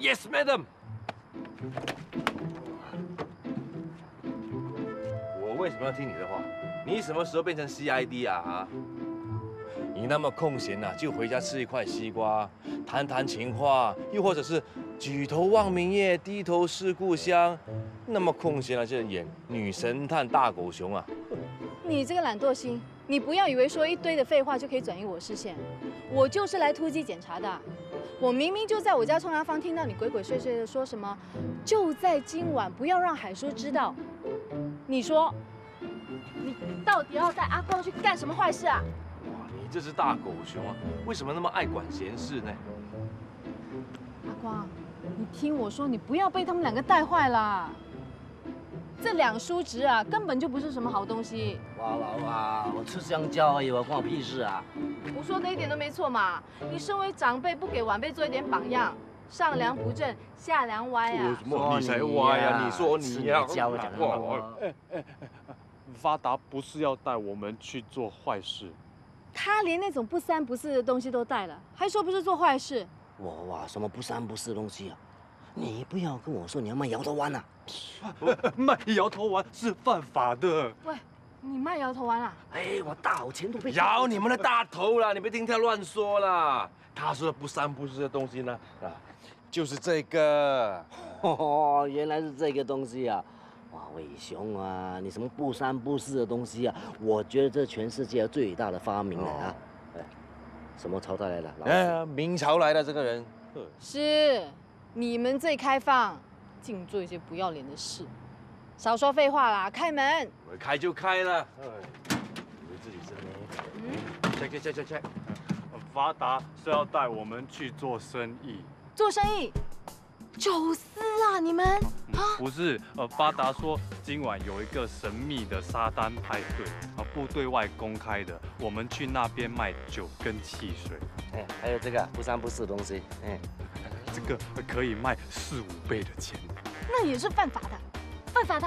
Yes, madam。我为什么要听你的话？你什么时候变成 CID 啊？你那么空闲啊，就回家吃一块西瓜，谈谈情话，又或者是举头望明月，低头思故乡。那么空闲啊，就演女神探大狗熊啊！你这个懒惰星，你不要以为说一堆的废话就可以转移我视线。我就是来突击检查的。我明明就在我家冲凉房听到你鬼鬼祟祟的说什么，就在今晚不要让海叔知道。你说，你到底要带阿光去干什么坏事啊？哇，你这只大狗熊啊，为什么那么爱管闲事呢？阿光，你听我说，你不要被他们两个带坏啦。这两叔侄啊，根本就不是什么好东西。哇！我吃香蕉而已，关我屁事啊！我说的一点都没错嘛。你身为长辈，不给晚辈做一点榜样，上梁不正下梁歪啊！什么你才歪呀？你说你呀？教讲那么多。发达不是要带我们去做坏事？他连那种不三不四的东西都带了，还说不是做坏事？哇，什么不三不四的东西啊？你不要跟我说你要卖摇头丸啊！卖摇头丸是犯法的。喂，你卖摇头丸啊？哎，我大好前途被摇你们的大头啦！你别听他乱说啦。他说的不三不四的东西呢，就是这个。哦，原来是这个东西啊！哇，伟雄啊，你什么不三不四的东西啊？我觉得这全世界最大的发明了啊！哎，什么朝代来的？哎，明朝来的这个人。是。你们最开放，净做一些不要脸的事，少说废话啦！开门。我开就开了。以为自己是你。check。发达是要带我们去做生意。做生意？走私啊！你们啊？不是，发达说今晚有一个神秘的沙滩派对，不对外公开的，我们去那边卖酒跟汽水。哎，还有这个不三不四的东西，哎。这个可以卖4、5倍的钱，那也是犯法的，犯法的。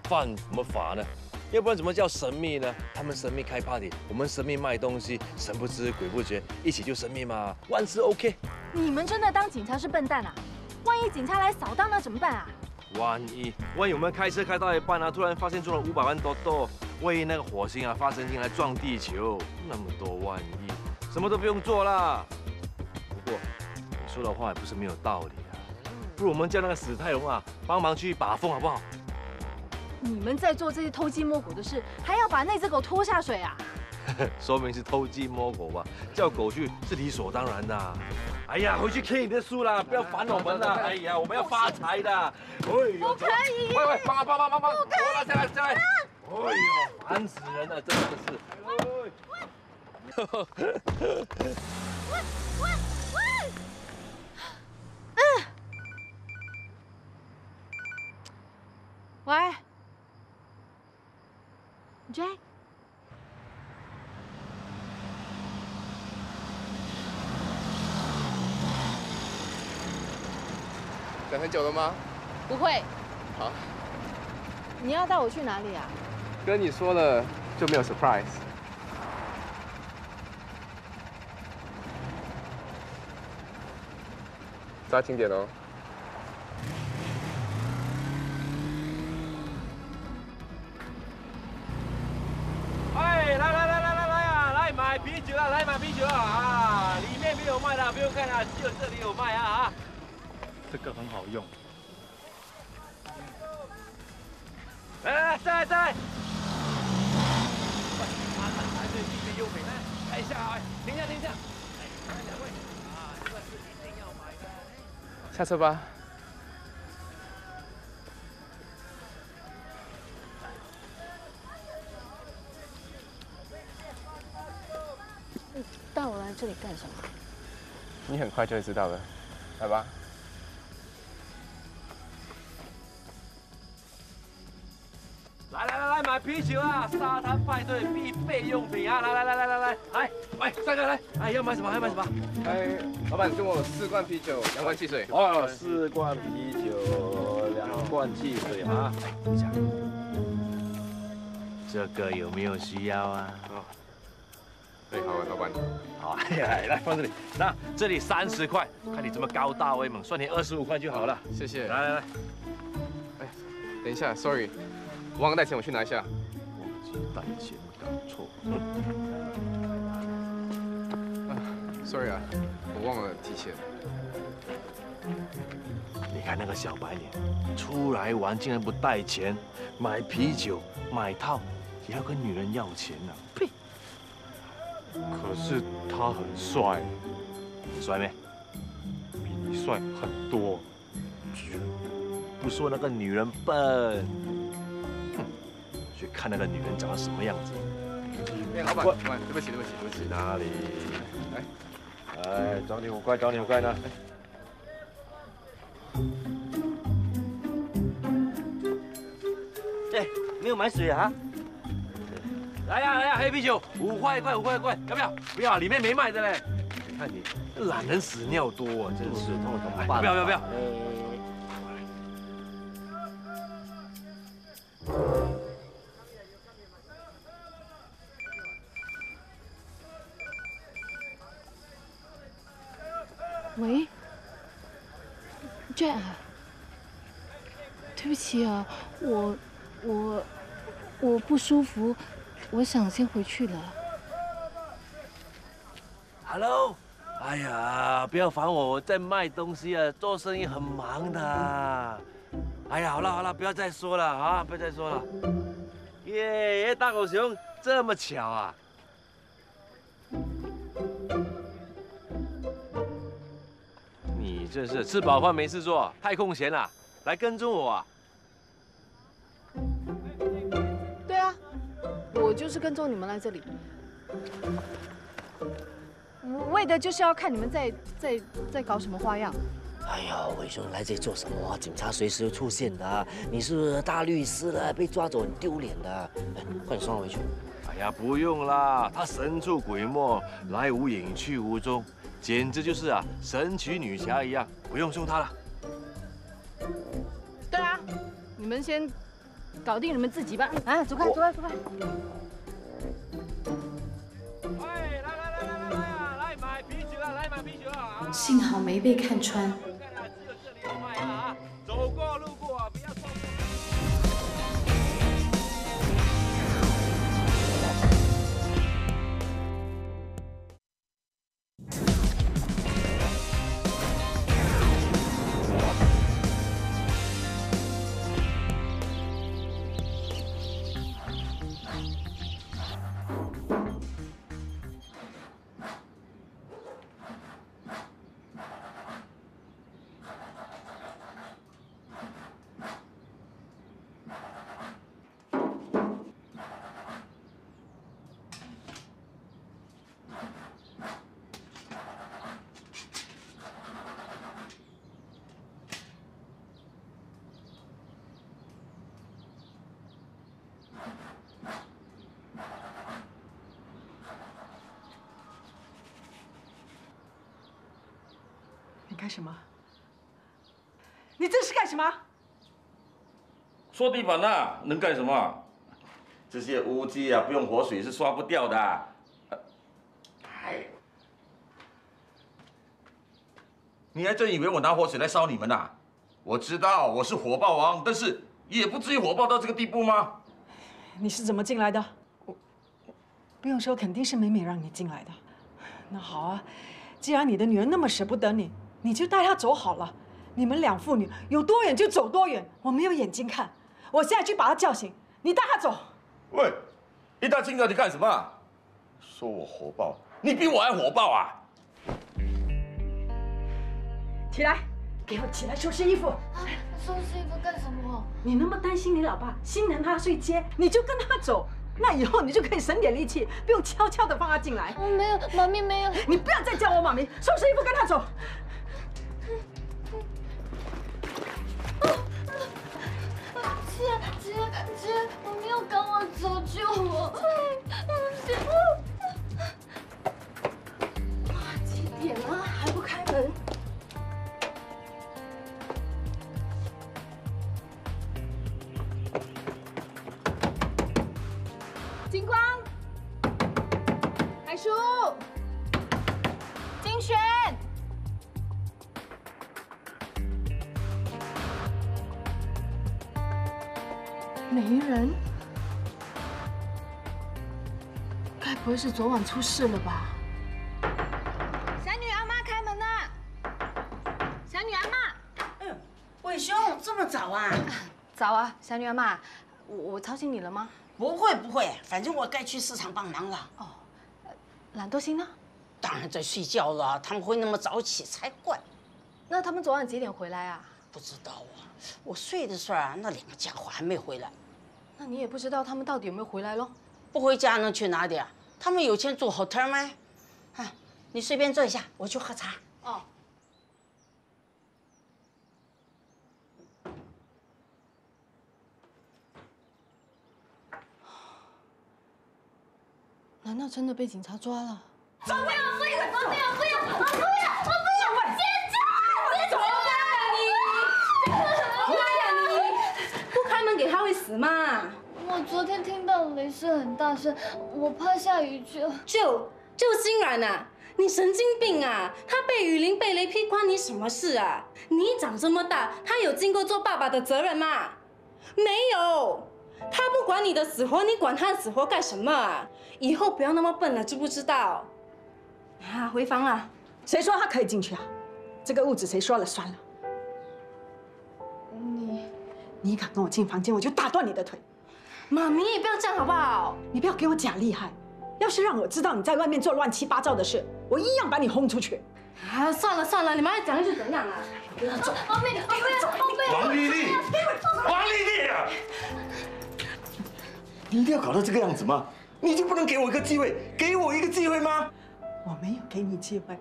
犯什么法呢？要不然怎么叫神秘呢？他们神秘开 party， 我们神秘卖东西，神不知鬼不觉，一起就神秘嘛，万事 OK。你们真的当警察是笨蛋啊？万一警察来扫荡那怎么办啊？万一我们开车开到一半啊，突然发现中了500万多多，万一那个火星啊发神经来撞地球，那么多万一，什么都不用做啦。不过。说的话也不是没有道理啊，不如我们叫那个史泰龙啊帮忙去把风好不好？你们在做这些偷鸡摸狗的事，还要把那只狗拖下水啊？说明是偷鸡摸狗吧？叫狗去是理所当然的。哎呀，回去 K 你的书啦，不要烦我们了。哎呀，我们要发财的。不可以！喂，帮！不可以！下来！哎呦，烦死人了，真的是。喂 ，J， 等很久了吗？不会。好。你要带我去哪里啊？跟你说了就没有 surprise。抓紧点哦。来买啤酒啊！来买啤酒啊！里面没有卖的，不用看了，只有这里有卖啊！这个很好用。来，再来！喂，排队必备优品呢？看一下啊！停下！两位啊，这个是一定要买的。下车吧。带我来这里干什么？你很快就会知道了，来吧。来买啤酒啊！沙滩派对必备用品啊！来，喂，帅哥来！哎，要买什么？哎，老板跟我4罐啤酒，2罐汽水。哦，4罐啤酒，2罐汽水啊！等一下，这个有没有需要啊？哎，好，老板。好，哎呀，来放这里。那这里30块，看你这么高大威猛，算你25块就好了。谢谢。来。哎，等一下 ，sorry， 我忘了带钱，我去拿一下。忘记带钱，搞错。sorry 啊，我忘了提钱。你看那个小白脸，出来玩竟然不带钱，买啤酒、买套，也要跟女人要钱呢、呸！可是他很帅，你帅没？比你帅很多。不说那个女人笨，哼，去看那个女人长得什么样子。哎，老板，对不起。哪里？哎，找你5块呢。哎，没有买水啊？来呀，黑啤酒5块，要不要？不要，里面没卖的嘞。你看你懒人屎尿多啊，真是。痛怎么办？不要。喂 ，Jack， 对不起啊，我不舒服，我想先回去了。Hello， 哎呀，不要烦我，我在卖东西啊，做生意很忙的。哎呀，好了，不要再说了啊，不要再说了。耶，大狗熊，这么巧啊！你这是吃饱饭没事做，太空闲了，来跟踪我啊？对啊，我就是跟踪你们来这里，为的就是要看你们在搞什么花样。哎呀，伟兄来这里做什么啊？警察随时会出现的啊。你是大律师了，被抓走很丢脸的。哎，快点送他回去。哎呀，不用啦，他神出鬼没，来无影去无踪，简直就是啊神奇女侠一样，不用送他了。对啊，你们先搞定你们自己吧。啊，走开。来买啤酒啊！幸好没被看穿。只有这里有卖啊！走过路过啊，不要错过。你干什么？你这是干什么？刷地板啊，能干什么？这些污迹啊，不用活水是刷不掉的。哎，你还真以为我拿活水来烧你们呐？我知道我是火爆王，但是也不至于火爆到这个地步吗？你是怎么进来的？我不用说，肯定是美美让你进来的。那好啊，既然你的女儿那么舍不得你，你就带她走好了。你们两父女有多远就走多远，我没有眼睛看。我现在去把她叫醒，你带她走。喂，一大清早你干什么？说我火爆，你比我还火爆啊！起来，给我起来收拾衣服。啊，收拾衣服干什么？你那么担心你老爸，心疼他睡街，你就跟他走。那以后你就可以省点力气，不用悄悄的放他进来。我没有，妈咪没有。你不要再叫我妈咪，收拾衣服跟他走。姐，我没有赶我走，救我！几点了还不开门？金光，海叔，金璇，没人，该不会是昨晚出事了吧？小女阿妈开门呐！小女阿妈，伟兄这么早啊？早啊，小女阿妈，我吵醒你了吗？不会不会，反正我该去市场帮忙了。哦，懒惰星呢？当然在睡觉了，他们会那么早起才怪。那他们昨晚几点回来啊？不知道啊，我睡的时候啊，那两个家伙还没回来。那你也不知道他们到底有没有回来咯？不回家能去哪里啊？他们有钱住 hotel 吗？啊，你随便坐一下，我去喝茶。哦。难道真的被警察抓了？不要！我不要！我不要！我不要！尖叫！怎么办啊你？妈呀你！不开门给他会死吗？我昨天听到雷声很大声，我怕下雨就欣然啊！你神经病啊！他被雨淋被雷劈关你什么事啊？你长这么大，他有尽过做爸爸的责任吗？没有。他不管你的死活，你管他的死活干什么啊？以后不要那么笨了，知不知道？啊，回房了。谁说他可以进去啊？这个屋子谁说了算了。你敢跟我进房间，我就打断你的腿。妈咪，也不要这样好不好？你不要给我假厉害。要是让我知道你在外面做乱七八糟的事，我一样把你轰出去。啊，算了，你们爱讲就怎样啊？不要走！王妹，王丽丽，王丽丽啊！你一定要搞到这个样子吗？你就不能给我一个机会，给我一个机会吗？我没有给你机会，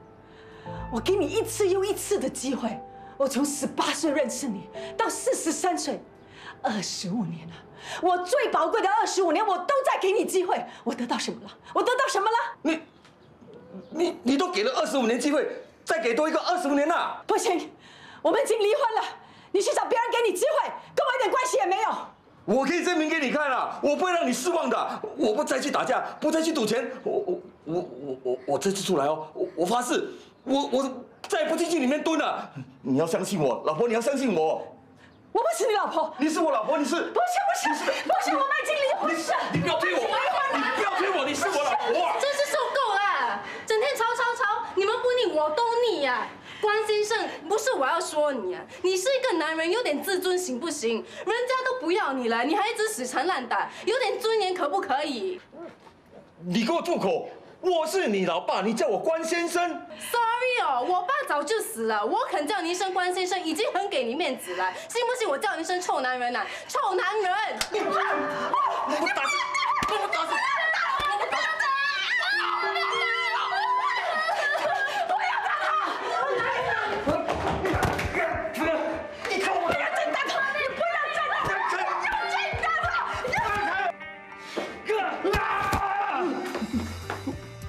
我给你一次又一次的机会。我从18岁认识你到43岁，25年了。我最宝贵的25年，我都在给你机会。我得到什么了？我得到什么了？你都给了25年机会，再给多一个25年了。不行，我们已经离婚了。你去找别人给你机会，跟我一点关系也没有。我可以证明给你看了，我不会让你失望的。我不再去打架，不再去赌钱。我这次出来哦，我发誓，我再也不进去里面蹲了。你要相信我，老婆，你要相信我。我不是你老婆，你是我老婆，你是？不是，我们已经离婚了。你不要推我，你不要推我，你是我老婆。真是受够了，整天吵，你们不逆我都逆呀。关先生，不是我要说你啊，你是一个男人，有点自尊行不行？人家都不要你了，你还一直死缠烂打，有点尊严可不可以？你给我住口！我是你老爸，你叫我关先生。Sorry 哦，我爸早就死了，我肯叫你一声关先生，已经很给你面子了，信不信我叫你一声臭男人啊？臭男人！你不打死，你不打死！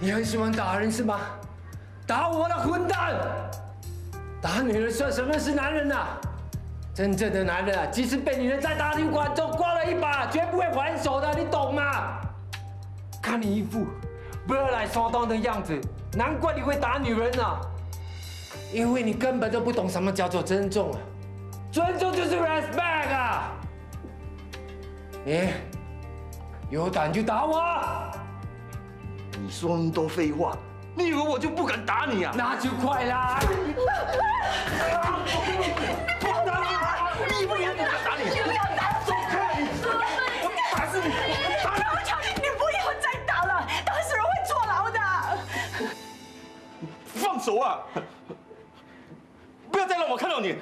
你很喜欢打人是吗？打我的混蛋！打女人算什么是男人啊？真正的男人啊，即使被女人在大庭广众刮了一把，绝不会还手的，你懂吗？看你一副不二来骚动的样子，难怪你会打女人啊！因为你根本就不懂什么叫做尊重啊！尊重就是 respect 啊！你有胆就打我！你说那么多废话，你以为我就不敢打你啊？那就快啦！你不要打你！不要打！走开！我打死你！我求你，你不要再打了，打死人会坐牢的。放手啊！不要再让我看到你！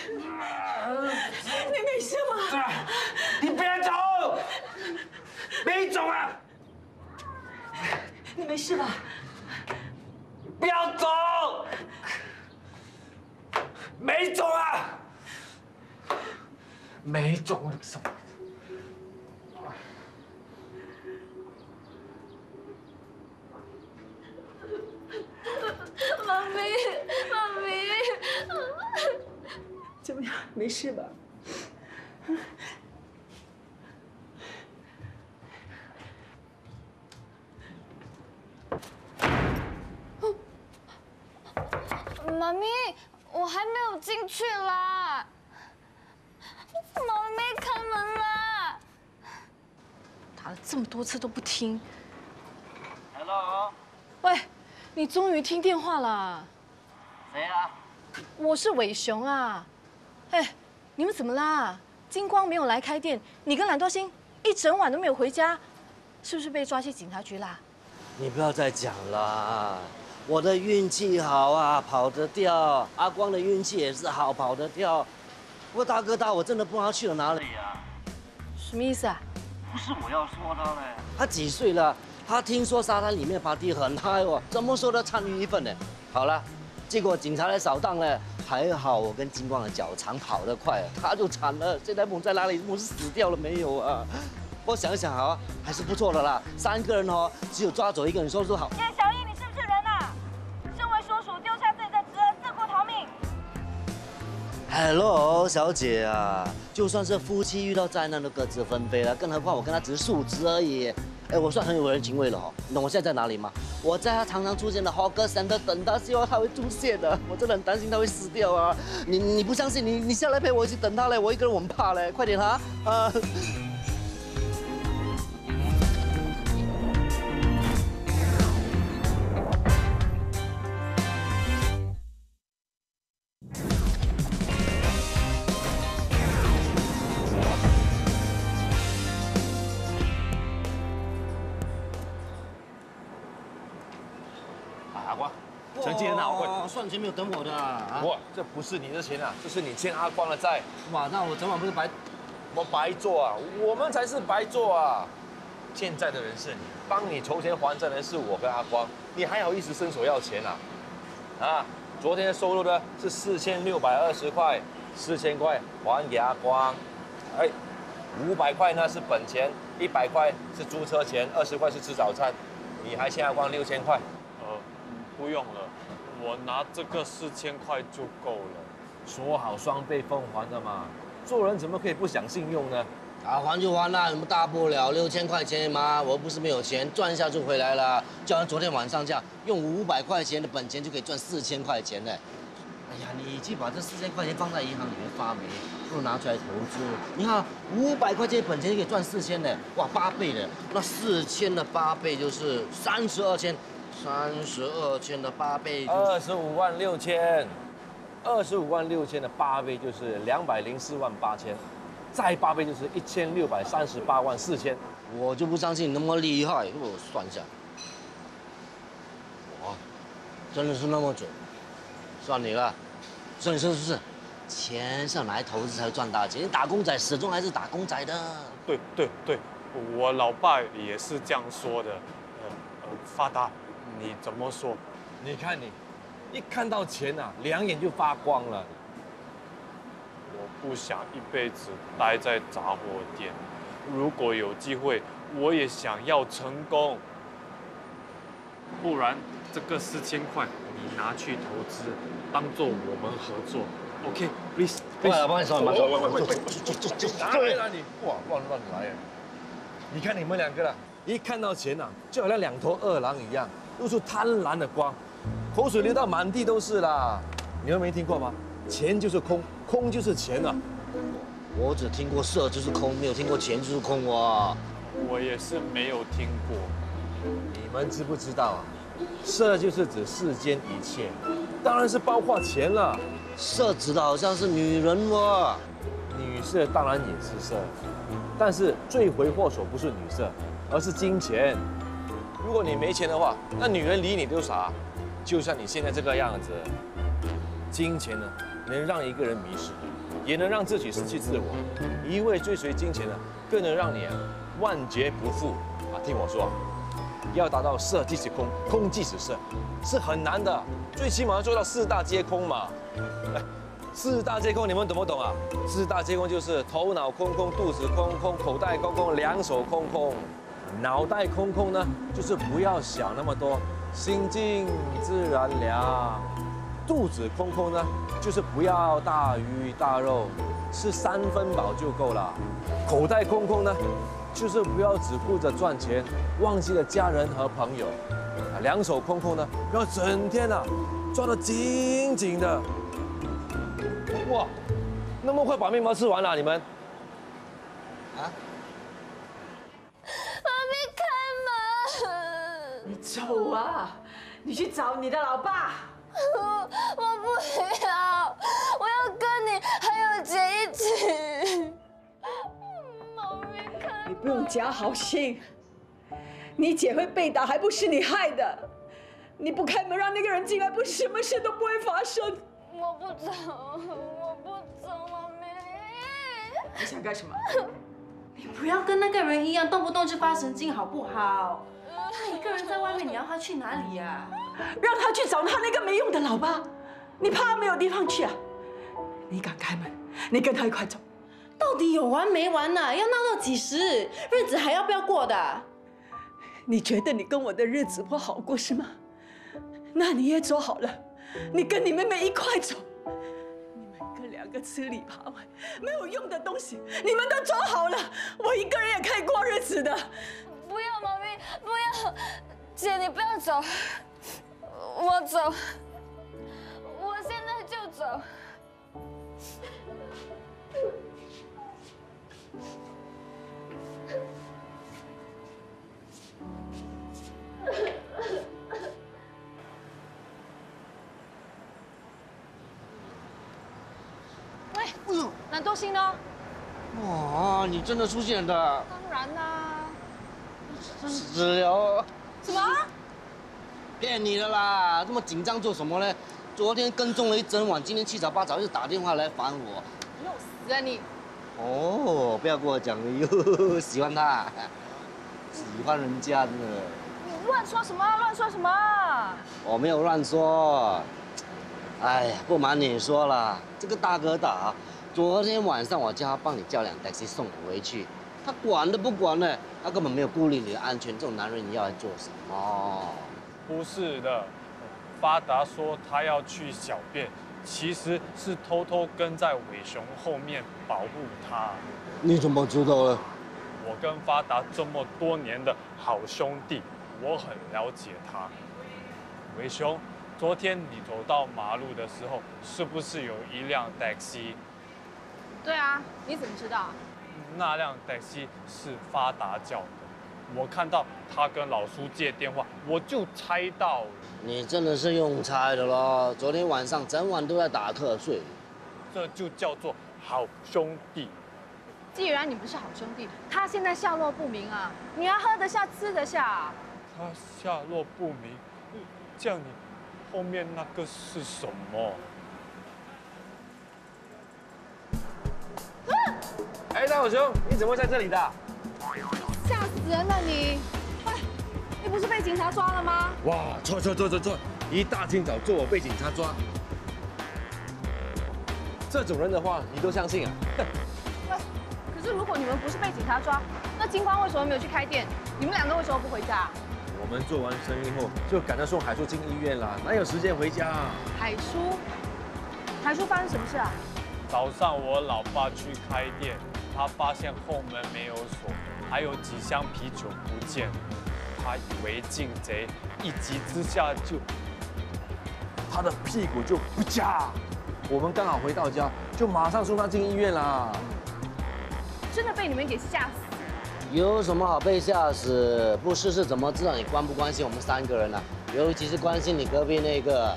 你没事吗？你别走！别走啊！你没事吧？不要走！没种啊！没种什么？妈咪，怎么样？没事吧？妈咪，我还没有进去啦，妈咪开门啦！打了这么多次都不听。Hello， 喂，你终于听电话了。谁啊？我是伟雄啊。哎，你们怎么啦？金光没有来开店，你跟懒惰星一整晚都没有回家，是不是被抓去警察局啦？你不要再讲了，我的运气好啊，跑得掉。阿光的运气也是好，跑得掉。不过大哥大，我真的不知道他去了哪里啊。什么意思啊？不是我要说他嘞，他几岁了？他听说沙滩里面party很嗨哦，怎么说都参与一份呢。好了，结果警察来扫荡了，还好我跟金光的脚长，跑得快，他就惨了。现在母在哪里？母是死掉了没有啊？我想一想啊，还是不错的啦。3个人哦，只有抓走1个人，说好。叶小艺，你是不是人啊？身为叔叔，丢下自己的侄儿，自顾逃命。Hello， 小姐啊，就算是夫妻遇到灾难都各自分飞了，更何况我跟他只是叔侄而已。哎，我算很有人情味了哦。你懂我现在在哪里吗？我在他常常出现的 Hawker Center等他，希望他会出现的。我真的很担心他会死掉啊！你不相信？你下来陪我一起等他嘞，我一个人我很怕嘞，快点哈啊！阿光，成绩很好，快！算钱没有等我的啊！哇，这不是你的钱啊，这是你欠阿光的债。哇，那我整晚不是白？我白做啊，我们才是白做啊！欠债的人是你，帮你筹钱还债的人是我跟阿光，你还好意思伸手要钱啊？啊，昨天收入的是4620块，4000块还给阿光。哎，500块呢是本钱，100块是租车钱，20块是吃早餐，你还欠阿光6000块。不用了，我拿这个4000块就够了。说好双倍奉还的嘛，做人怎么可以不讲信用呢？啊，还就还啦，有什么大不了？6000块钱嘛，我又不是没有钱，赚一下就回来了。就像昨天晚上这样，用500块钱的本钱就可以赚4000块钱呢。哎呀，你去把这4000块钱放在银行里面发霉，不如拿出来投资。你看，500块钱本钱就可以赚4000呢，哇，8倍的。那4000的8倍就是32000，32,000的8倍256000。256000的8倍就是2048000，再8倍就是16384000。我就不相信你那么厉害，我算一下，哇，真的是那么准，算你了。算你是不是？钱是要拿来投资才会赚大钱，打工仔始终还是打工仔的。对，我老爸也是这样说的。发达，你怎么说？你看你，一看到钱啊，2眼就发光了。我不想一辈子待在杂货店，如果有机会，我也想要成功。不然，这个4000块你拿去投资，当做我们合作。OK，please。过来，帮你收，帮你收。哪来了你？哇，乱来！你看你们2个了，一看到钱啊，就好像2头饿狼一样，露出贪婪的光，口水流到满地都是啦。你们没听过吗？钱就是空，空就是钱啊。我只听过色就是空，没有听过钱就是空哇。我也是没有听过。你们知不知道啊？色就是指世间一切，当然是包括钱了。色指的好像是女人哇。女色当然也是色，但是罪魁祸首不是女色，而是金钱。如果你没钱的话，那女人理你都傻。就像你现在这个样子，金钱呢，能让一个人迷失，也能让自己失去自我。一味追随金钱呢，更能让你万劫不复啊！听我说，要达到色即是空，空即是色，是很难的。最起码要做到4大皆空嘛。4大皆空，你们懂不懂啊？4大皆空就是头脑空空、肚子空空、口袋空空、2手空空。脑袋空空呢，就是不要想那么多，心静自然凉。肚子空空呢，就是不要大鱼大肉，吃3分饱就够了。口袋空空呢，就是不要只顾着赚钱，忘记了家人和朋友。2手空空呢，不要整天抓得紧紧的。哇，那么快把面包吃完了，你们？啊？妈咪开门！你走啊！你去找你的老爸。我不要，我要跟你还有姐一起。妈咪开门！你不用假好心，你姐会被打，还不是你害的。你不开门让那个人进来，不是什么事都不会发生。我不走，我不走，妈咪。你想干什么？你不要跟那个人一样，动不动就发神经好不好？他一个人在外面，你要他去哪里呀？让他去找他那个没用的老爸，你怕他没有地方去啊？你敢开门，你跟他一块走。到底有完没完呐？要闹到几时？日子还要不要过的？你觉得你跟我的日子不好过是吗？那你也走好了，你跟你妹妹一块走。你们哥两个吃里扒外，没有用的东西，你们都走好了，我一个人也可以过日子的。不要，妈咪，不要，姐你不要走，我走，我现在就走。喂，懒惰星呢？哇，你真的出现的？当然啦。死了！什么？骗你的啦！这么紧张做什么呢？昨天跟踪了一整晚，今天七早八早又打电话来烦我。又死啊你！哦，不要跟我讲又喜欢他，喜欢人家的。你乱说什么？乱说什么？我没有乱说。哎呀，不瞒你说了，这个大哥大，昨天晚上我叫他帮你叫辆 taxi 送你回去，他管都不管呢，他根本没有顾虑你的安全。这种男人你要来做什么？不是的，发达说他要去小便，其实是偷偷跟在伟雄后面保护他。你怎么知道呢？我跟发达这么多年的好兄弟，我很了解他。伟雄，昨天你走到马路的时候，是不是有一辆 taxi？ 对啊，你怎么知道？那辆 taxi 是发达叫的。我看到他跟老苏借电话，我就猜到了。你真的是用猜的咯！昨天晚上整晚都在打瞌睡。这就叫做好兄弟。既然你们是好兄弟，他现在下落不明啊，你要喝得下吃得下。他下落不明，这样你后面那个是什么？哎，大狗熊，你怎么会在这里的？吓死人了你！喂，你不是被警察抓了吗？哇，错！一大清早做我被警察抓，这种人的话你都相信啊？喂，可是如果你们不是被警察抓，那金光为什么没有去开店？你们两个为什么不回家？我们做完生意后就赶着送海叔进医院了，哪有时间回家啊？海叔发生什么事啊？早上我老爸去开店，他发现后门没有锁，还有几箱啤酒不见了。他以为进贼，一急之下他的屁股就不夹。我们刚好回到家，就马上送他进医院啦。真的被你们给吓死！有什么好被吓死？不试试怎么知道你关不关心我们三个人啊？尤其是关心你隔壁那个。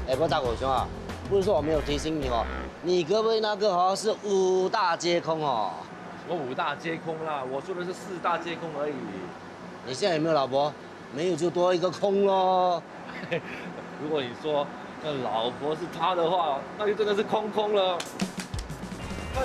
哎，不，大狗熊啊，不是说我没有提醒你哦，你隔壁那个好像是5大皆空哦。什么5大皆空啦？我说的是4大皆空而已。你现在有没有老婆？没有就多一个空咯。如果你说那老婆是他的话，那就真的是空了。哎。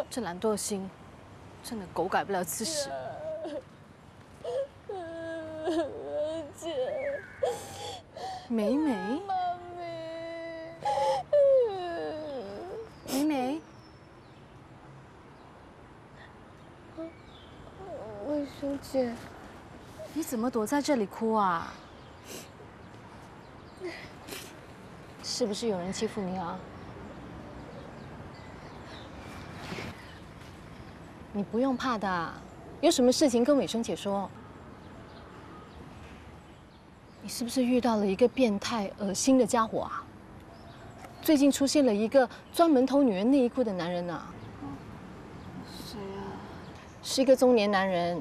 这懒惰心，真的狗改不了吃屎。姐，美美，美美，姐，你怎么躲在这里哭啊？是不是有人欺负你啊？你不用怕的，有什么事情跟伟生姐说。你是不是遇到了一个变态、恶心的家伙啊？最近出现了一个专门偷女人内衣裤的男人啊。谁啊？是一个中年男人，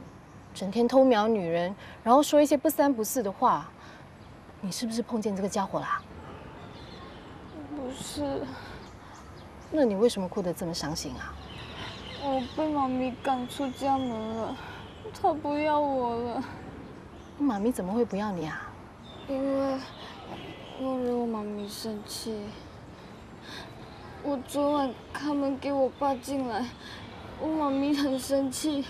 整天偷瞄女人，然后说一些不三不四的话。你是不是碰见这个家伙啦？不是。那你为什么哭得这么伤心啊？我被妈咪赶出家门了，她不要我了。妈咪怎么会不要你啊？因为我惹我妈咪生气。我昨晚开门给我爸进来，我妈咪很生气，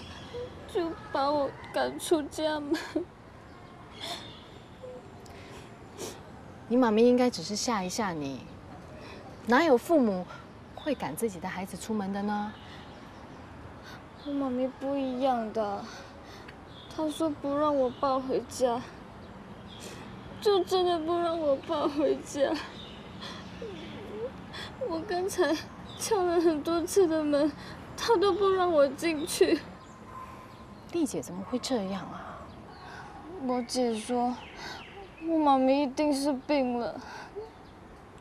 就把我赶出家门。你妈咪应该只是吓一吓你，哪有父母会赶自己的孩子出门的呢？我妈咪不一样的，她说不让我爸回家，就真的不让我爸回家。我刚才敲了很多次的门，她都不让我进去。丽姐怎么会这样啊？我姐说，我妈咪一定是病了，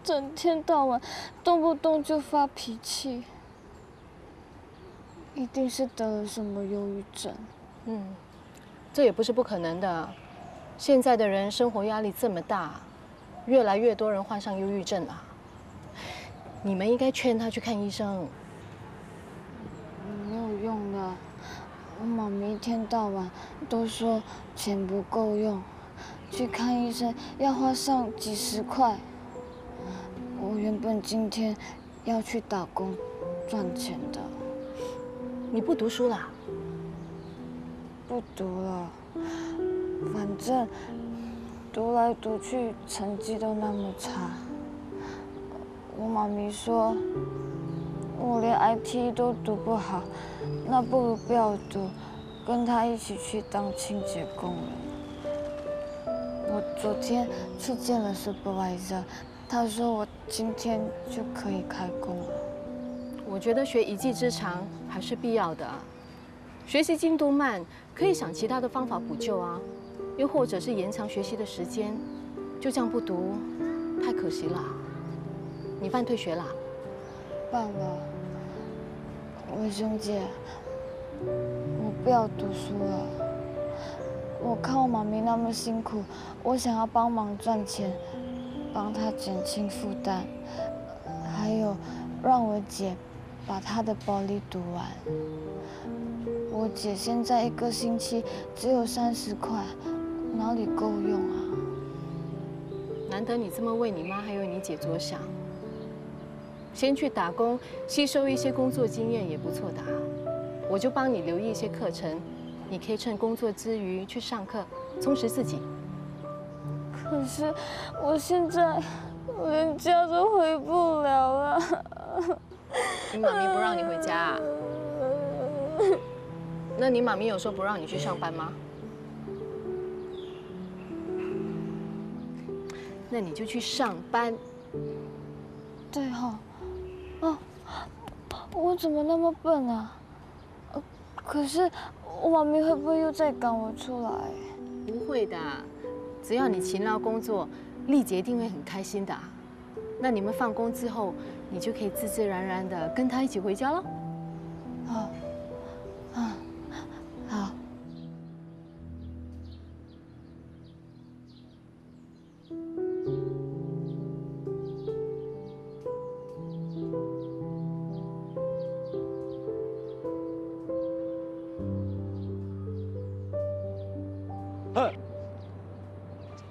整天到晚动不动就发脾气，一定是得了什么忧郁症。这也不是不可能的。现在的人生活压力这么大，越来越多人患上忧郁症了。你们应该劝他去看医生。没有用的，我妈咪一天到晚都说钱不够用，去看医生要花上几十块。我原本今天要去打工赚钱的。你不读书啦？不读了，反正读来读去成绩都那么差。我妈咪说，我连 IT 都读不好，那不如不要读，跟她一起去当清洁工人。我昨天去见了 supervisor， 他说我今天就可以开工了。我觉得学一技之长还是必要的。学习进度慢，可以想其他的方法补救啊，又或者是延长学习的时间。就这样不读，太可惜了。你办退学啦？办了。伟生姐，我不要读书了。我看我妈咪那么辛苦，我想要帮忙赚钱，帮她减轻负担，还有让我姐把她的保历读完。我姐现在一个星期只有30块，哪里够用啊？难得你这么为你妈还有你姐着想。先去打工，吸收一些工作经验也不错的啊。我就帮你留意一些课程，你可以趁工作之余去上课，充实自己。可是我现在连家都回不了了。你妈咪不让你回家啊？那你妈咪有说不让你去上班吗？那你就去上班。对哈。哦，我怎么那么笨啊？可是我妈咪会不会又再赶我出来？不会的，只要你勤劳工作，丽姐一定会很开心的。那你们放工之后，你就可以自自然然的跟她一起回家喽。好，好。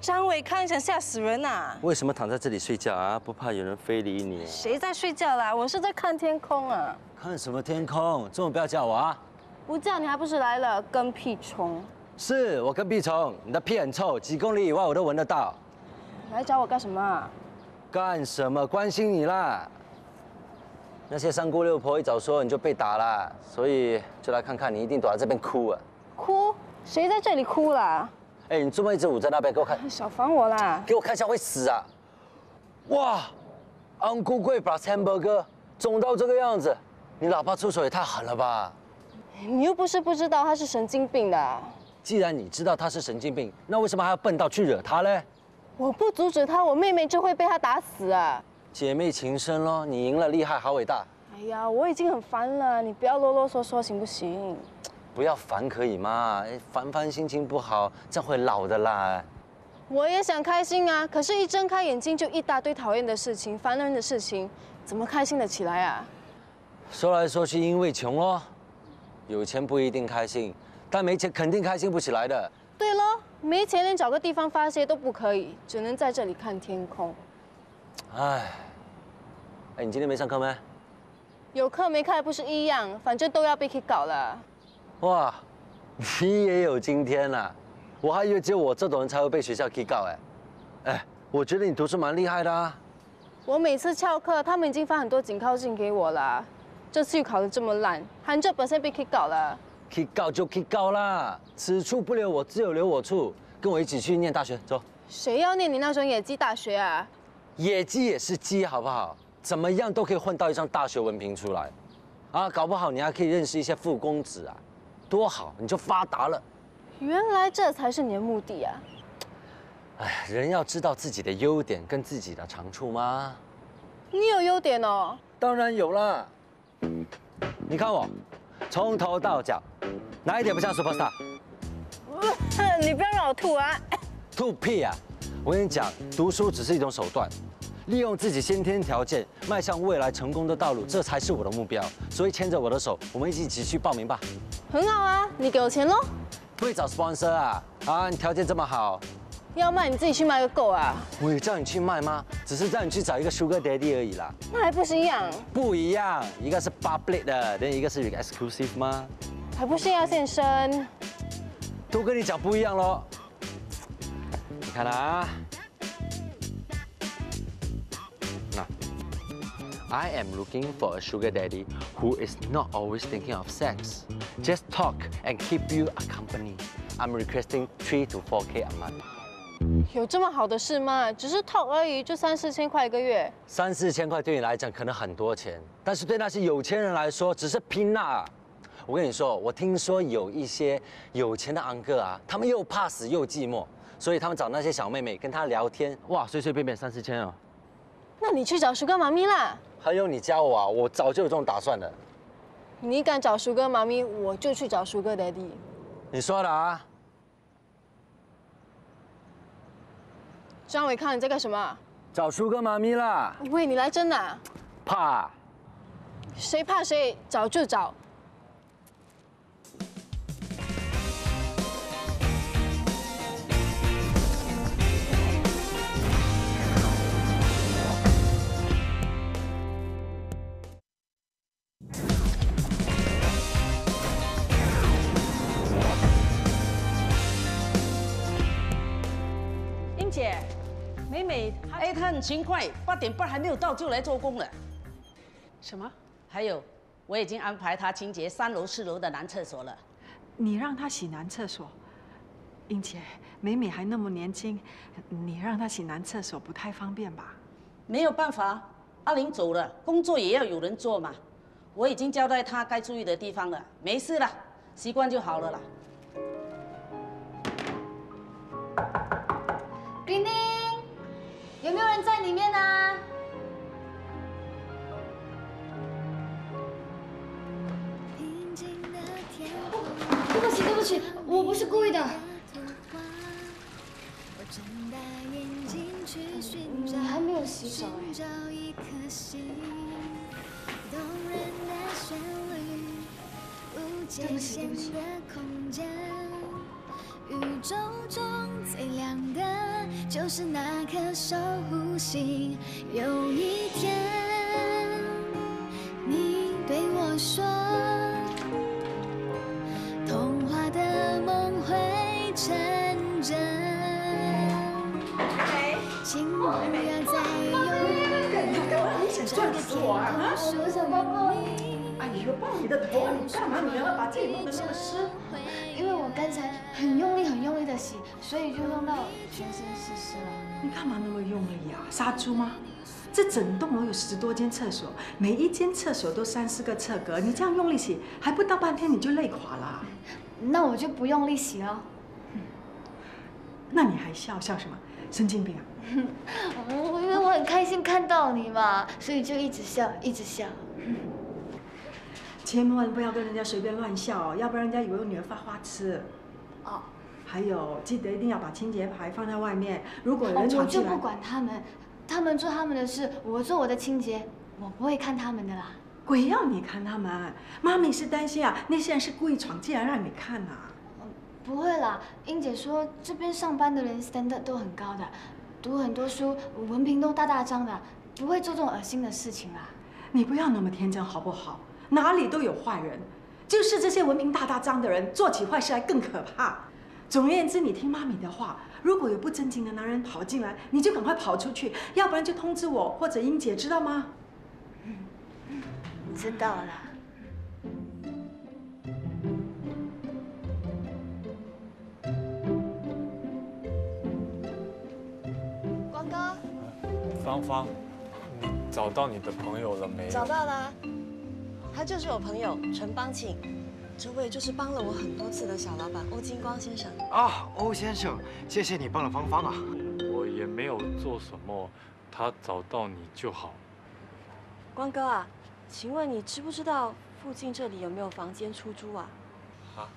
张伟康想吓死人呐！为什么躺在这里睡觉啊？不怕有人非礼你？谁在睡觉啦？我是在看天空啊。看什么天空？中午不要叫我啊！不叫你还不是来了，跟屁虫！是我跟屁虫，你的屁很臭，几公里以外我都闻得到。来找我干什么啊？干什么？关心你啦！那些三姑六婆一早说你就被打了，所以就来看看你，一定躲在这边哭啊！哭？谁在这里哭啦？哎，你这么一直捂在那边，给我看。少烦我啦！给我看一下会死啊！哇，安菇贵 plus hamburger 肿到这个样子，你老爸出手也太狠了吧？你又不是不知道他是神经病的。既然你知道他是神经病，那为什么还要笨到去惹他嘞？我不阻止他，我妹妹就会被他打死啊！姐妹情深咯，你赢了，厉害，好伟大。哎呀，我已经很烦了，你不要啰啰嗦嗦行不行？不要烦可以吗？烦心情不好，这样会老的啦。我也想开心啊，可是一睁开眼睛就一大堆讨厌的事情、烦人的事情，怎么开心得起来啊？说来说去，因为穷咯。有钱不一定开心，但没钱肯定开心不起来的。对咯，没钱连找个地方发泄都不可以，只能在这里看天空。哎，你今天没上课没？有课没课不是一样，反正都要被 kick 搞了。哇，你也有今天啦！我还以为只有我这种人才会被学校 kick 搞哎，我觉得你读书蛮厉害的啊。我每次翘课，他们已经发很多警告信给我了。这次又考得这么烂，100%被 kick 搞了。kick 搞就 kick 搞啦，此处不留我，自有留我处。跟我一起去念大学，走。谁要念你那种野鸡大学啊？野鸡也是鸡，好不好？怎么样都可以混到一张大学文凭出来，啊，搞不好你还可以认识一些富公子啊，多好，你就发达了。原来这才是你的目的啊！哎，人要知道自己的优点跟自己的长处吗？你有优点哦。当然有啦。你看我，从头到脚，哪一点不像 superstar？ 你不要让我吐啊！吐屁啊！我跟你讲，读书只是一种手段，利用自己先天条件，迈向未来成功的道路，这才是我的目标。所以牵着我的手，我们一起去报名吧。很好啊，你给我钱喽。会找 sponsor 啊？啊，你条件这么好，要卖你自己去卖个够啊！我有叫你去卖吗？只是让你去找一个 sugar daddy 而已啦。那还不是一样？不一样，一个是 public 的，另一个是 exclusive 吗？还不是要现身？都跟你讲不一样咯。你看啊，那 I am looking for a sugar daddy who is not always thinking of sex, just talk and keep you a company. I'm requesting 3 to 4K a month. 有这么好的事吗？只是 talk 而已，就3、4千块一个月。3、4千块对你来讲可能很多钱，但是对那些有钱人来说只是拼啊。我跟你说，我听说有一些有钱的昂哥啊，他们又怕死又寂寞，所以他们找那些小妹妹跟他聊天，哇，随随便便3、4千哦。那你去找Sugar妈咪啦。还有你教我啊，我早就有这种打算的。你敢找Sugar妈咪，我就去找Sugar Daddy。你说的啊？张伟康，你在干什么？找Sugar妈咪啦。喂，你来真的啊？怕？谁怕谁？找就找。姐，美美，哎，她很勤快，8点半还没有到就来做工了。什么？还有，我已经安排她清洁3楼、4楼的男厕所了。你让她洗男厕所？英姐，美美还那么年轻，你让她洗男厕所不太方便吧？没有办法，阿玲走了，工作也要有人做嘛。我已经交代她该注意的地方了，没事了，习惯就好了啦。丁丁，有没有人在里面啊？对不起，对不起，我不是故意的。你还没有洗手哎。对不起，对不起。宇宙中最亮的就是那颗守护星。有一天，你对我说，童话的梦会成真。请不要再想撞死我啊！我想抱抱你。哎呦，抱你的头！你干嘛？你要把自己弄得那么湿？因为我刚才很用力的洗，所以就弄到全身湿了。你干嘛那么用力呀？杀猪吗？这整栋楼有10多间厕所，每一间厕所都3、4个厕格，你这样用力洗，还不到半天你就累垮了。那我就不用力洗了。那你还笑什么？神经病啊！因为我很开心看到你嘛，所以就一直笑。千万不要跟人家随便乱笑，要不然人家以为我女儿发花痴。哦。还有，记得一定要把清洁牌放在外面，如果有人闯进来，我就不管他们，他们做他们的事，我做我的清洁，我不会看他们的啦。鬼要你看他们！妈咪是担心啊，那些人是故意闯进来让你看啊。不会啦，英姐说这边上班的人 standard 都很高的，读很多书，文凭都大大张的，不会做这种恶心的事情啦。你不要那么天真好不好？哪里都有坏人，就是这些文凭大大张的人做起坏事来更可怕。总而言之，你听妈咪的话，如果有不正经的男人跑进来，你就赶快跑出去，要不然就通知我或者英姐，知道吗？知道了。光哥，芳芳，你找到你的朋友了没有？找到啦，他就是我朋友陈邦庆，这位就是帮了我很多次的小老板欧金光先生。啊，欧先生，谢谢你帮了芳芳啊。我也没有做什么，他找到你就好。光哥啊，请问你知不知道附近这里有没有房间出租啊？啊？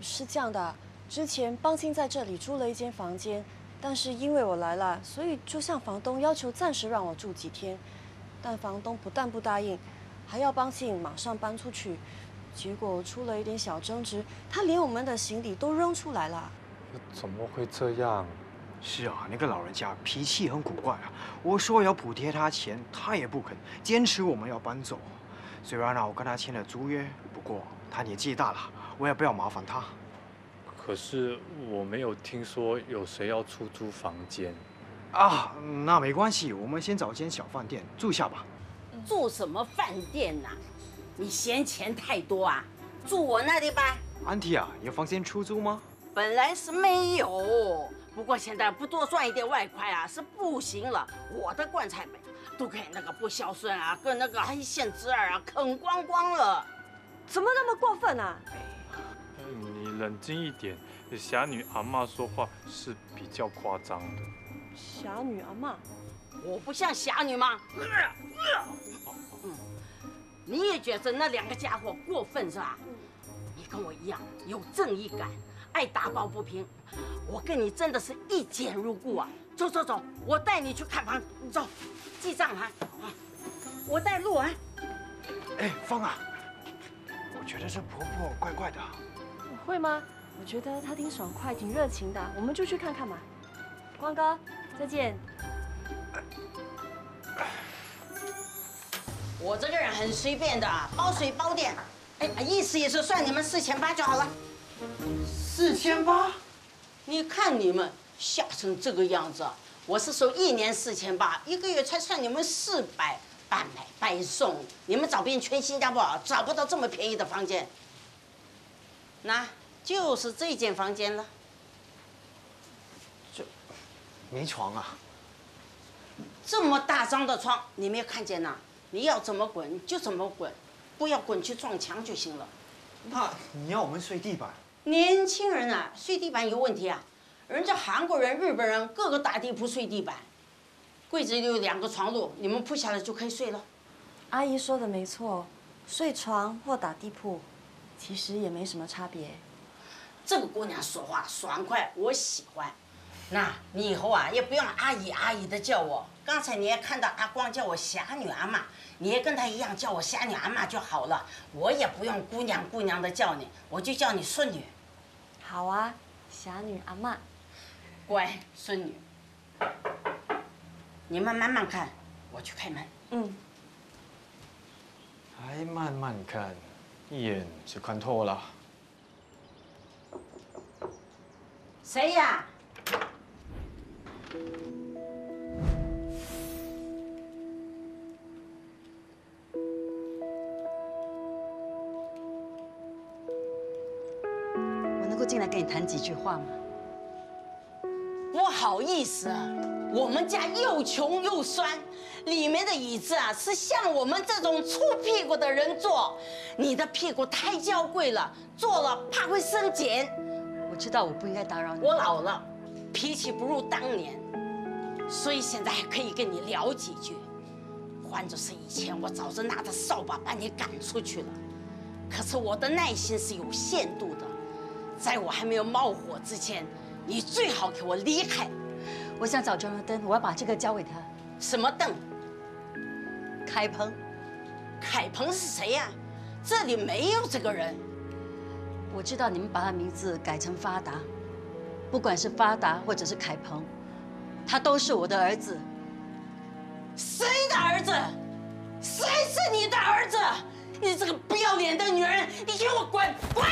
是这样的，之前邦庆在这里租了一间房间，但是因为我来了，所以就向房东要求暂时让我住几天，但房东不但不答应，还要邦庆马上搬出去。结果出了一点小争执，他连我们的行李都扔出来了。怎么会这样？是啊，那个老人家脾气很古怪啊。我说要补贴他钱，他也不肯，坚持我们要搬走。虽然我跟他签了租约，不过他年纪大了，我也不要麻烦他。可是我没有听说有谁要出租房间。啊，那没关系，我们先找间小饭店住下吧。住什么饭店呐？你嫌钱太多啊？住我那里吧。安提啊，有房间出租吗？本来是没有，不过现在不多赚一点外快啊是不行了。我的棺材本都给那个不孝顺啊，跟那个黑线侄儿啊啃光光了。怎么那么过分啊？你冷静一点，侠女阿嬷说话是比较夸张的。侠女阿嬷，我不像侠女吗？你也觉得那2个家伙过分是吧？你跟我一样有正义感，爱打抱不平。我跟你真的是一见如故啊！走走走，我带你去看房，你走，记账啊！我带路啊！哎，芳啊，我觉得这婆婆怪怪的。会吗？我觉得她挺爽快，挺热情的，我们就去看看嘛。光哥，再见。我这个人很随便的，包水包电，哎，意思也是算你们4800就好了。4800？你看你们吓成这个样子，我是说1年4800，1个月才算你们400，半买半送。你们找遍全新加坡找不到这么便宜的房间，那就是这间房间了。这没床啊？这么大张的床，你没有看见呐？你要怎么滚就怎么滚，不要滚去撞墙就行了。那你要我们睡地板？年轻人啊，睡地板有问题啊！人家韩国人、日本人个个打地铺睡地板，柜子里有2个床褥，你们铺下来就可以睡了。阿姨说的没错，睡床或打地铺，其实也没什么差别。这个姑娘说话爽快，我喜欢。那你以后啊，也不用阿姨阿姨的叫我。刚才你也看到阿光叫我侠女阿嬷，你也跟他一样叫我侠女阿嬷就好了。我也不用姑娘姑娘的叫你，我就叫你孙女。好啊，侠女阿嬷。乖，孙女。你们慢慢看，我去开门。嗯。还慢慢看，一眼就看透了。谁呀？来跟你谈几句话吗？不好意思啊，我们家又穷又酸，里面的椅子啊是像我们这种粗屁股的人坐，你的屁股太娇贵了，坐了怕会生茧。我知道我不应该打扰你。我老了，脾气不如当年，所以现在还可以跟你聊几句。换作是以前，我早就拿着扫把把你赶出去了。可是我的耐心是有限度的，在我还没有冒火之前，你最好给我离开。我想找庄登，我要把这个交给他。什么邓？凯鹏。凯鹏是谁呀？这里没有这个人。我知道你们把他名字改成发达，不管是发达或者是凯鹏，他都是我的儿子。谁的儿子？谁是你的儿子？你这个不要脸的女人！你给我滚！滚！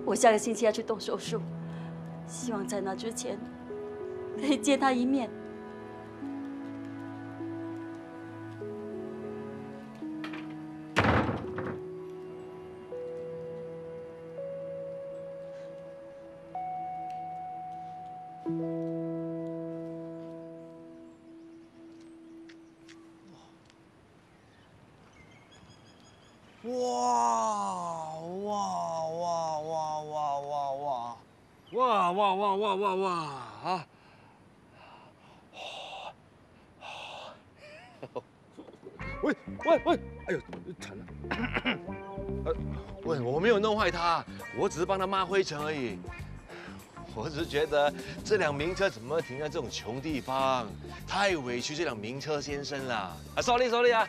我下个星期要去动手术，希望在那之前可以见他一面。哇啊！喂，哎呦，惨了！喂，我没有弄坏它，我只是帮它抹灰尘而已。我只是觉得这辆名车怎么停在这种穷地方，太委屈这辆名车先生了。啊 ，sorry 啊！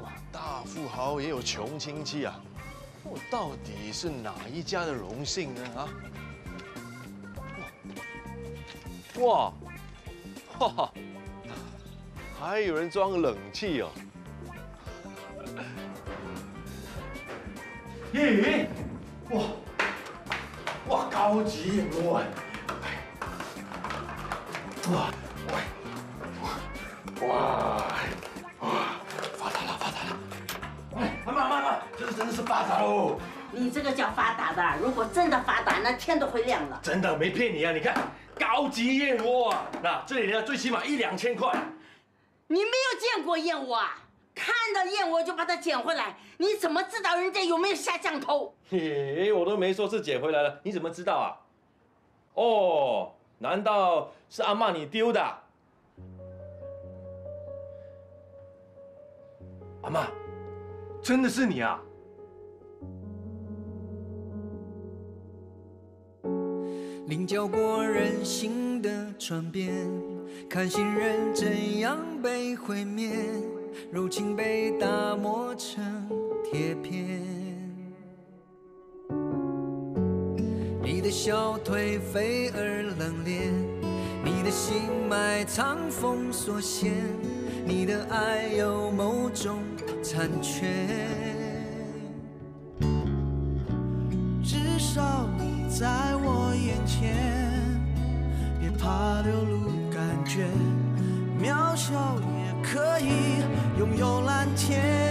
哇，大富豪也有穷亲戚啊！我到底是哪一家的荣幸呢？啊？哇，哈，还有人装冷气哦！咦，哇，高级燕窝啊！哇，发达了！哎，妈，这真的是发达喽！你这个叫发达的，如果真的发达，那天都会亮了。真的没骗你啊！你看，高级燕窝啊，那这里呢最起码1-2千块。你没有见过燕窝啊？看到燕窝就把它捡回来，你怎么知道人家有没有下降头？嘿，我都没说是捡回来了，你怎么知道啊？哦，难道是阿嬷你丢的？阿嬷，真的是你啊？领教过人性的转变，看新人怎样被毁灭，柔情被打磨成铁片。你的小腿肥而冷冽，你的心脉藏封锁线，你的爱有某种残缺。至少你在我眼前，别怕流露感觉，渺小也可以拥有蓝天。